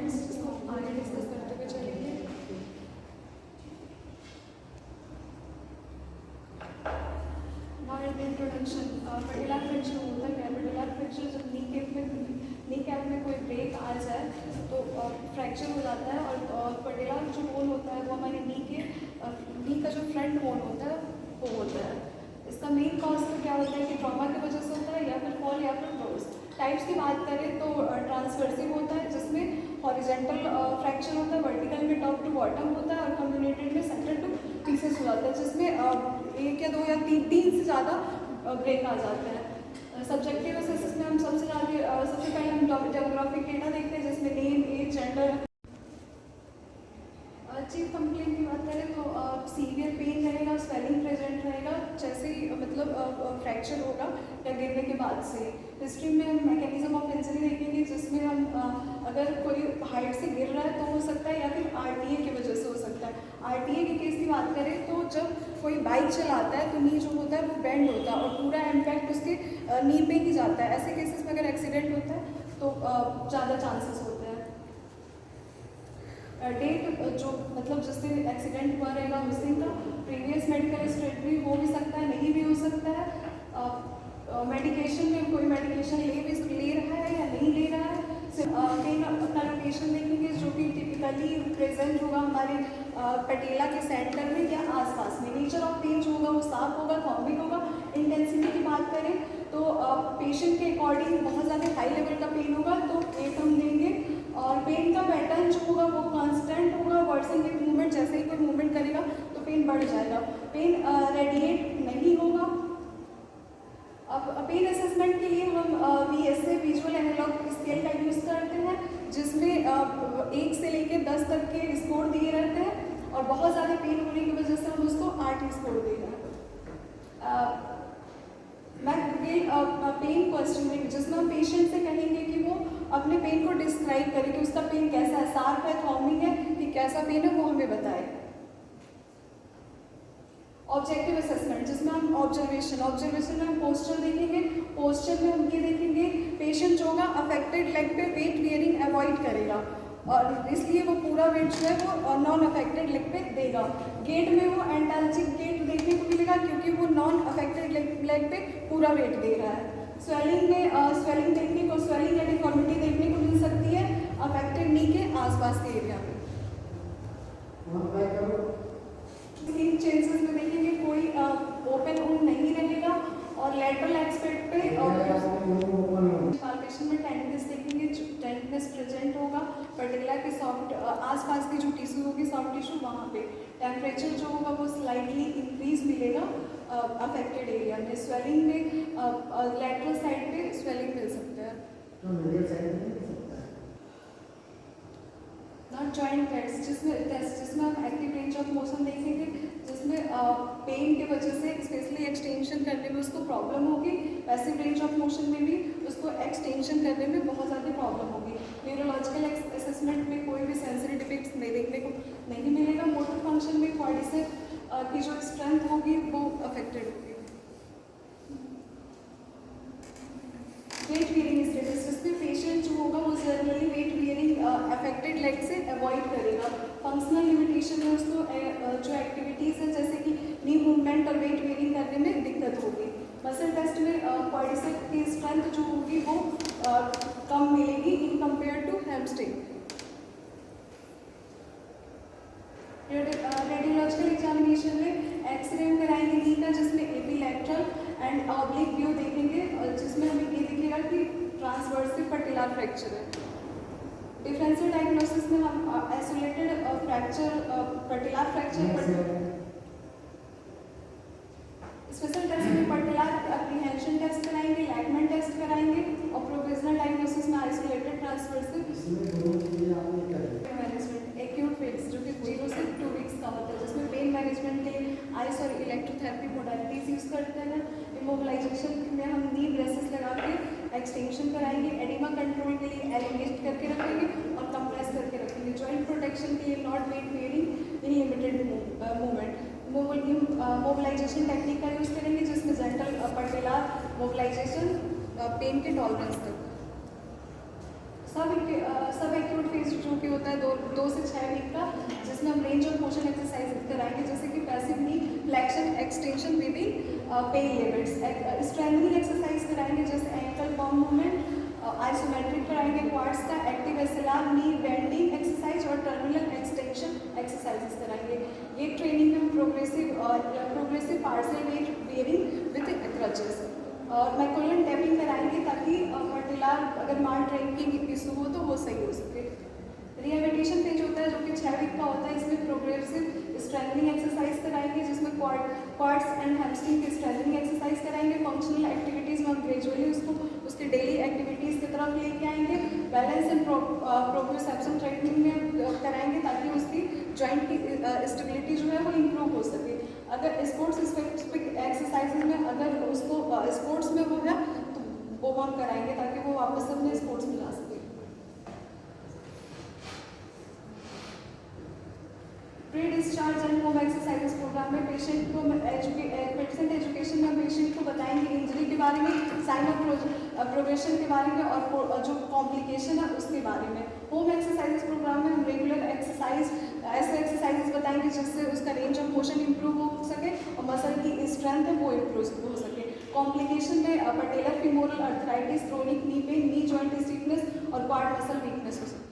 Points जिसको आगे discuss करते हुए चलेंगे। Now introduction. पेडिकुलर फ्रैक्चर होता है। पेडिकुलर फ्रैक्चर जब नी कैप में कोई ब्रेक आ जाए तो फ्रैक्चर हो जाता है, और पेडिकुलर जो बोन होता है वो हमारे नी का जो फ्रंट बोन होता है वो होता है। इसका मेन कॉज तो क्या होता है कि ट्रॉमा की वजह से होता है, या फिर फॉल, या फिर ब्रोज। टाइप्स की बात करें तो ट्रांसवर्सिव होता है जिसमें हॉरिजेंटल फ्रैक्चर होता है, वर्टिकल में टॉप टू बॉटम होता है, और कम्युनेटेड में सेंटर टू पीसेस हो जाता है, जिसमें एक या दो या तीन से ज़्यादा ब्रेक आ जाते हैं। सब्जेक्टिव असेसिस में हम सबसे पहले हम डेमोग्राफिक डेटा देखते हैं, जिसमें name, age, gender. Chief complain की बात करें तो सीवियर पेन रहेगा, स्वेलिंग प्रेजेंट रहेगा जैसे ही मतलब फ्रैक्चर होगा या गिरने के बाद से। हिस्ट्री में हम मैकेनिज्म ऑफ इंजरी देखेंगे, जिसमें हम अगर कोई हाइट से गिर रहा है तो हो सकता है, या फिर आरटीए की वजह से हो सकता है। आरटीए के केस की बात करें तो जब कोई बाइक चलाता है तो नी जो होता है वो बेंड होता है, और पूरा इम्पैक्ट उसके नी पे ही जाता है। ऐसे केसेस में अगर एक्सीडेंट होता है तो ज़्यादा चांसेस होते हैं। डेट जो मतलब जिस दिन एक्सीडेंट हुआ रहेगा उस दिन का प्रीवियस मेडिकल हिस्ट्री हो भी सकता है, नहीं भी हो सकता है। मेडिकेशन में कोई मेडिकेशन ले रहा है या नहीं ले रहा है। कहीं अपना लोकेशन देखेंगे जो कि टिपिकली प्रेजेंट होगा हमारे पटेला के सेंटर में या आसपास में। नेचर ऑफ पेन जो होगा वो साफ होगा, थॉम्बिक होगा। इंटेंसिटी की बात करें तो पेशेंट के अकॉर्डिंग बहुत ज़्यादा हाई लेवल का पेन होगा तो 8 हम देंगे, और पेन का पैटर्न जो होगा वो कांस्टेंट होगा। वर्सन विद मूवमेंट, जैसे ही कोई मूवमेंट करेगा तो पेन बढ़ जाएगा। पेन रेडिएट नहीं होगा। अब पेन असेसमेंट के लिए हम VSA विजुअल एनालॉग स्केल का यूज़ करते हैं, जिसमें 1 से लेकर 10 तक के स्कोर दिए रहते हैं, और बहुत ज़्यादा पेन होने की वजह से हम उसको 8 स्कोर दे रहे हैं। पेन क्वेश्चनिंग, जिसमें हम पेशेंट से कहेंगे कि वो अपने पेन को डिस्क्राइब करे कि उसका पेन कैसा है, शार्प है, थॉर्मिंग है, कि कैसा पेन है वो हमें बताए। ऑब्जेक्टिव असेसमेंट, जिसमें हम ऑब्जर्वेशन में हम पोस्चर देखेंगे। पोस्चर में हम ये देखेंगे पेशेंट जो होगा अफेक्टेड लेग पे वेट बियरिंग अवॉइड करेगा, और इसलिए वो पूरा वेट जो है वो नॉन अफेक्टेड लेग पे देगा। गेट में वो एंटाल्जिक गेट देखने को मिलेगा क्योंकि वो नॉन अफेक्टेड लेग पे पूरा वेट दे रहा है। स्वेलिंग में स्वेलिंग या डिफॉर्मिटी देखने को मिल सकती है अफेक्टेड नी के आसपास के एरिया में। स्किन चेंजेस में देखेंगे कोई ओपन वुंड नहीं रहेगा, और लेटरल एक्सपेक्ट पे पाल्पेशन में टेंडनेस देखेंगे, टेंडनेस प्रेजेंट होगा। पर्टिकुलर के सॉफ्ट आसपास की जो टिश्यू होगी, सॉफ्ट टिश्यू, वहाँ पे टेम्परेचर जो होगा वो स्लाइटली इंक्रीज मिलेगा अफेक्टेड एरिया में। स्वेलिंग में लेटरल साइड पे स्वेलिंग मिल सकता है। जॉइंट टेस्ट, जिसमें हम एक्टिव रेंज ऑफ मोशन देखेंगे, जिसमें पेन की वजह से स्पेशली एक्सटेंशन करने में उसको प्रॉब्लम होगी। पैसिव रेंज ऑफ मोशन में भी उसको एक्सटेंशन करने में बहुत ज़्यादा प्रॉब्लम होगी। न्यूरोलॉजिकल असेसमेंट में कोई भी सेंसरी डिफेक्ट्स देखने को नहीं मिलेगा। मोटर फंक्शन में क्वाड्रिसेप की जो स्ट्रेंथ होगी वो अफेक्टेड होगी। वेट बियरिंग स्टेटस, जिसमें पेशेंट जो होगा वो generally weight bearing affected leg से अवॉइड करेगा। फंक्शनल लिमिटेशन में उसको जो एक्टिविटीज़ है जैसे कि नी मूवमेंट और वेट बियरिंग करने में दिक्कत होगी। मसल टेस्ट में क्वाड्रिसेप की स्ट्रेंथ जो होगी वो कम मिलेगी in compare to hamstring. Radiological examination में एक्सरे कराएंगे नी का, जिसमें एपिलैटरल एंड ऑब्लिक व्यू देखेंगे, जिसमें हमें ये दिखेगा कि ट्रांसवर्सिव पटेलर फ्रैक्चर है। डिफरेंशियल डायग्नोसिस में हम isolated fracture, patellar fracture, special test में पटेलर एप्रीहेंशन टेस्ट कराएंगे, लैकमैन टेस्ट कराएंगे, और प्रोविजनल डायग्नोसिस में isolated transverse management acute phase जो कि 0 से 2 वीक्स का होता है, जिसमें पेन मैनेजमेंट के लिए आइस और इलेक्ट्रोथेरेपी मोडालिटीज यूज़ करते हैं। इमोबिलाइजेशन में हम नी ब्रेसेस लगा के एक्सटेंशन कराएंगे। एडिमा कंट्रोल के लिए एलिंगेट करके रखेंगे और कंप्रेस करके रखेंगे। जॉइंट प्रोटेक्शन के लिए not weight bearing in limited movement. Mobilisation technique का यूज़ करेंगे, जिसमें जेंटल पटेलर मोबिलाइजेशन पेन के टॉलरेंस तक। सब एक्यूट फेज जो जो कि होता है 2 से 6 वीक का, जिसमें हम रेंज ऑफ मोशन एक्सरसाइज कराएंगे, जैसे कि passive knee flexion, extension within pain limits. Strengthening exercise कराएंगे जैसे एंकल पम्प मूवमेंट, आइसोमेट्रिक कराएंगे क्वाड्स का, active SLR, knee bending exercise और टर्मिनल एक्सटेंशन एक्सरसाइजेस कराएंगे। ये ट्रेनिंग में progressive partial weight bearing with crutches और मैकुलर टैपिंग कराएंगे ताकि पर्टिकुलर अगर मार्ट रैंकिंग इशू हो तो वो सही हो सके। रिहेबिलिटेशन फेज होता है जो कि 6 वीक का होता है। इसमें प्रोग्रेसिव स्ट्रेंथनिंग एक्सरसाइज कराएंगे जिसमें क्वाड्स एंड हैमस्ट्रिंग की स्ट्रेंथनिंग एक्सरसाइज कराएंगे। फंक्शनल एक्टिविटीज़ में हम ग्रेजुअली उसके डेली एक्टिविटीज़ की तरफ लेके आएंगे। बैलेंस एंड प्रोप्रियोसेप्शन ट्रेनिंग में कराएंगे ताकि उसकी जॉइंट की स्टेबिलिटी जो है वो इम्प्रूव हो सके। अगर स्पोर्ट्स स्पेसिफिक एक्सरसाइजेज में अगर उसको स्पोर्ट्स में वो है तो वो हम कराएंगे ताकि वो वापस अपने स्पोर्ट्स में जा सके। Pre discharge and home exercises programme में पेशेंट को पेशेंट एजुकेशन में पेशेंट को बताएंगे इंजरी के बारे में, साइन ऑफ प्रोग्रेशन के बारे में और जो कॉम्प्लिकेशन है उसके बारे में। होम एक्सरसाइजेस प्रोग्राम में हम रेगुलर एक्सरसाइज ऐसे एक्सरसाइजेस बताएंगे जिससे उसका रेंज ऑफ मोशन इंप्रूव हो सके और मसल की स्ट्रेंथ है वो इंप्रूव हो सके। कॉम्प्लिकेशन में patellar femoral arthritis, chronic knee pain, knee joint stiffness और क्वाड मसल वीकनेस हो सकती है।